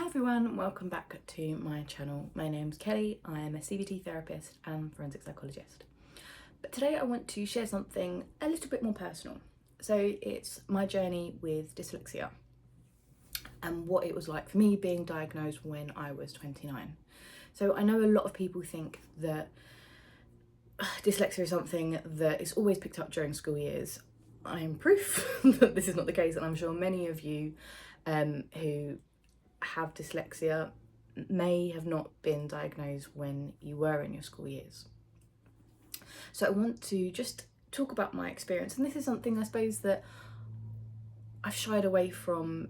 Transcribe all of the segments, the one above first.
Everyone, welcome back to my channel. My name's Kelly, I am a CBT therapist and forensic psychologist. But today I want to share something a little bit more personal. So it's my journey with dyslexia and what it was like for me being diagnosed when I was 29. So I know a lot of people think that dyslexia is something that is always picked up during school years. I am proof that this is not the case, and I'm sure many of you who have dyslexia may have not been diagnosed when you were in your school years. So I want to just talk about my experience, and this is something I suppose that I've shied away from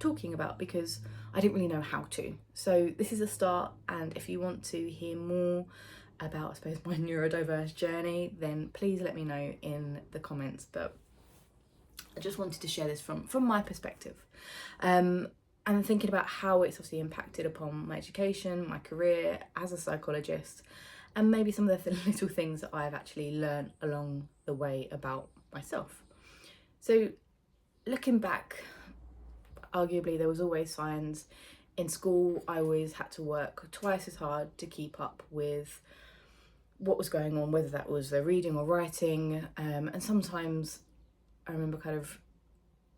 talking about because I didn't really know how to. So this is a start, and if you want to hear more about, I suppose, my neurodiverse journey, then please let me know in the comments. But I just wanted to share this from my perspective. And thinking about how it's obviously impacted upon my education, my career as a psychologist, and maybe some of the little things that I've actually learned along the way about myself. So looking back, arguably there was always signs. In school, I always had to work twice as hard to keep up with what was going on, whether that was the reading or writing. And sometimes I remember kind of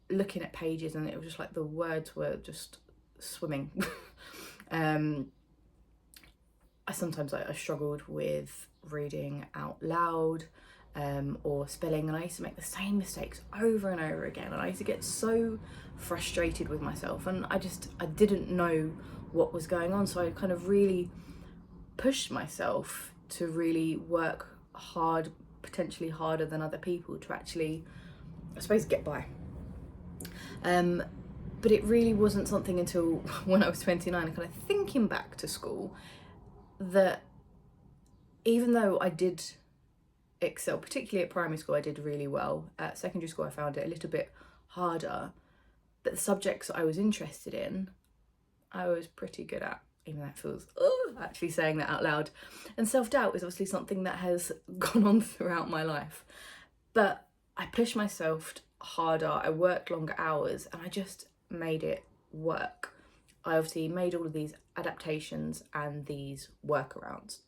looking at pages and it was just like the words were just swimming. I struggled with reading out loud or spelling, and I used to make the same mistakes over and over again, and I used to get so frustrated with myself, and I didn't know what was going on. So I kind of really pushed myself to really work hard, potentially harder than other people, to actually, I suppose, get by. But it really wasn't something until when I was 29, kind of thinking back to school, that even though I did excel, particularly at primary school, I did really well. At secondary school, I found it a little bit harder, but the subjects I was interested in, I was pretty good at, even though it feels, actually saying that out loud. And self-doubt is obviously something that has gone on throughout my life. But I pushed myself harder, I worked longer hours, and I just made it work. I obviously made all of these adaptations and these workarounds.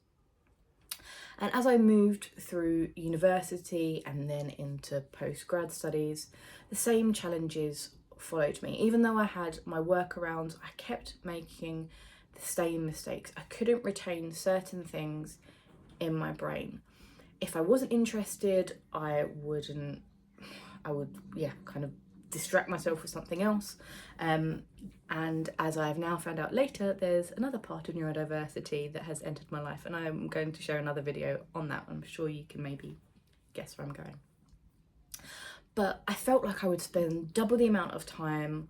And as I moved through university and then into post-grad studies, the same challenges followed me. Even though I had my workarounds, I kept making the same mistakes. I couldn't retain certain things in my brain. If I wasn't interested, I would kind of distract myself with something else. And as I have now found out later, there's another part of neurodiversity that has entered my life, and I'm going to share another video on that. I'm sure you can maybe guess where I'm going. But I felt like I would spend double the amount of time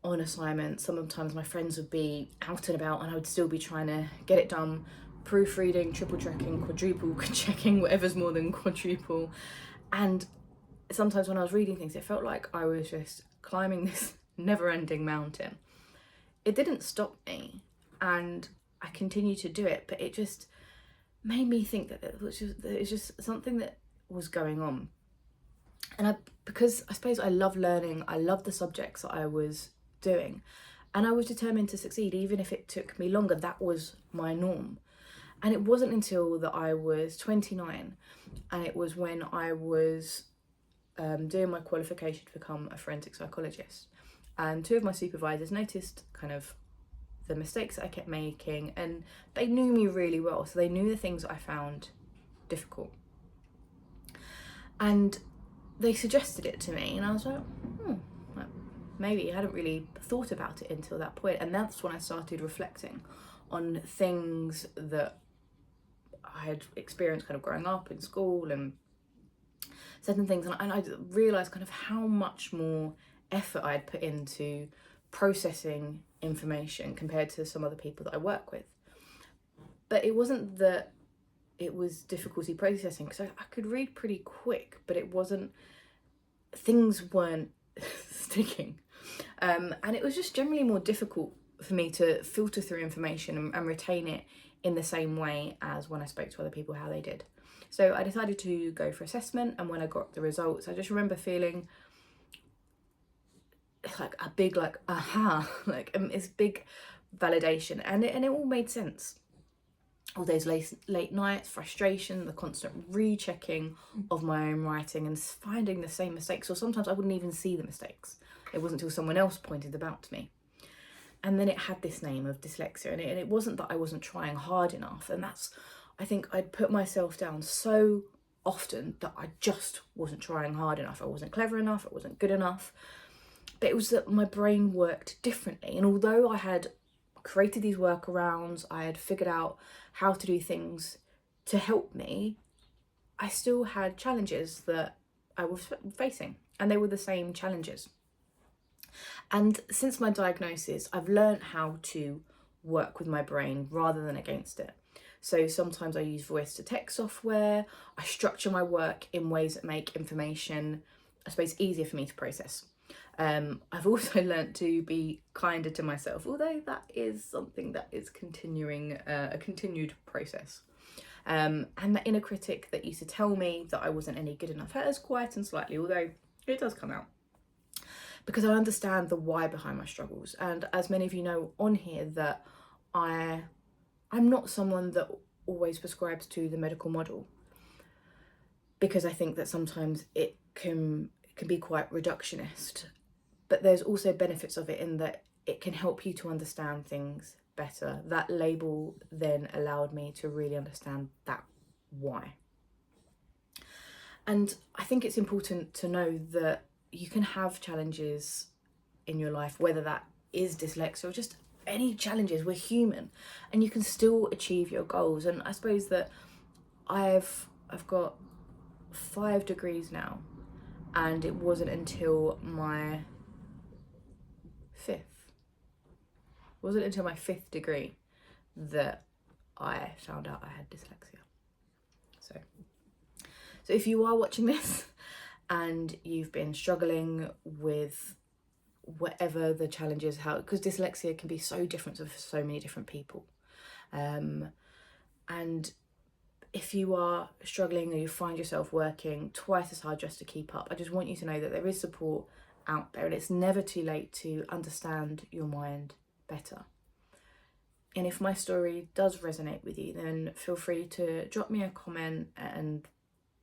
on assignments. Sometimes my friends would be out and about and I would still be trying to get it done, proofreading, triple checking, quadruple checking, whatever's more than quadruple. And sometimes when I was reading things, it felt like I was just climbing this never-ending mountain. It didn't stop me, and I continued to do it, but it just made me think that it was just something that was going on. And because I suppose I love learning, I love the subjects that I was doing, and I was determined to succeed, even if it took me longer. That was my norm. And it wasn't until that I was 29, and it was when I was doing my qualification to become a forensic psychologist, and two of my supervisors noticed kind of the mistakes that I kept making, and they knew me really well, so they knew the things that I found difficult, and they suggested it to me, and I was like, maybe. I hadn't really thought about it until that point. And that's when I started reflecting on things that I had experienced kind of growing up in school and certain things, and I realised kind of how much more effort I had put into processing information compared to some other people that I work with. But it wasn't that it was difficulty processing, because I could read pretty quick, but things weren't sticking. And it was just generally more difficult for me to filter through information and retain it in the same way as when I spoke to other people, how they did. So I decided to go for assessment, and when I got the results, I just remember feeling it's like a big like aha, like it's big validation, and it all made sense. All those late nights, frustration, the constant rechecking of my own writing and finding the same mistakes, or sometimes I wouldn't even see the mistakes. It wasn't until someone else pointed them out to me. And then it had this name of dyslexia, and it wasn't that I wasn't trying hard enough, and that's, I think I'd put myself down so often that I just wasn't trying hard enough. I wasn't clever enough, I wasn't good enough. But it was that my brain worked differently, and although I had created these workarounds, I had figured out how to do things to help me, I still had challenges that I was facing, and they were the same challenges. And since my diagnosis, I've learned how to work with my brain rather than against it. So sometimes I use voice to text software, I structure my work in ways that make information, I suppose, easier for me to process. I've also learnt to be kinder to myself, although that is something that is continuing, a continued process. And that inner critic that used to tell me that I wasn't any good enough has quietened slightly, although it does come out. Because I understand the why behind my struggles. And as many of you know on here, that I'm not someone that always prescribes to the medical model, because I think that sometimes it can be quite reductionist. But there's also benefits of it in that it can help you to understand things better. That label then allowed me to really understand that why. And I think it's important to know that you can have challenges in your life, whether that is dyslexia or just any challenges. We're human, and you can still achieve your goals. And I suppose that I've got 5 degrees now, and it wasn't until my 5th degree that I found out I had dyslexia. So if you are watching this and you've been struggling with whatever the challenges, because dyslexia can be so different for so many different people, and if you are struggling or you find yourself working twice as hard just to keep up, I just want you to know that there is support out there, and it's never too late to understand your mind better. And if my story does resonate with you, then feel free to drop me a comment and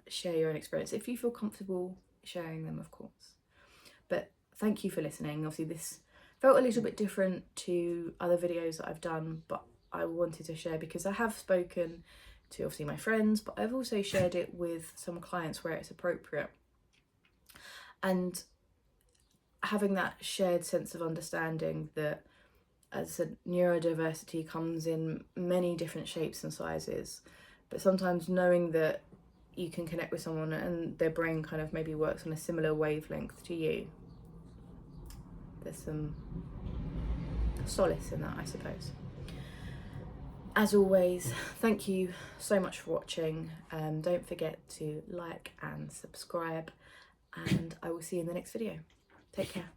share your own experience if you feel comfortable sharing them, of course. But thank you for listening. Obviously this felt a little bit different to other videos that I've done, but I wanted to share because I have spoken to obviously my friends, but I've also shared it with some clients where it's appropriate. And having that shared sense of understanding that, as I said, neurodiversity comes in many different shapes and sizes, but sometimes knowing that you can connect with someone and their brain kind of maybe works on a similar wavelength to you, there's some solace in that, I suppose. As always, thank you so much for watching. Don't forget to like and subscribe, and I will see you in the next video. Take care.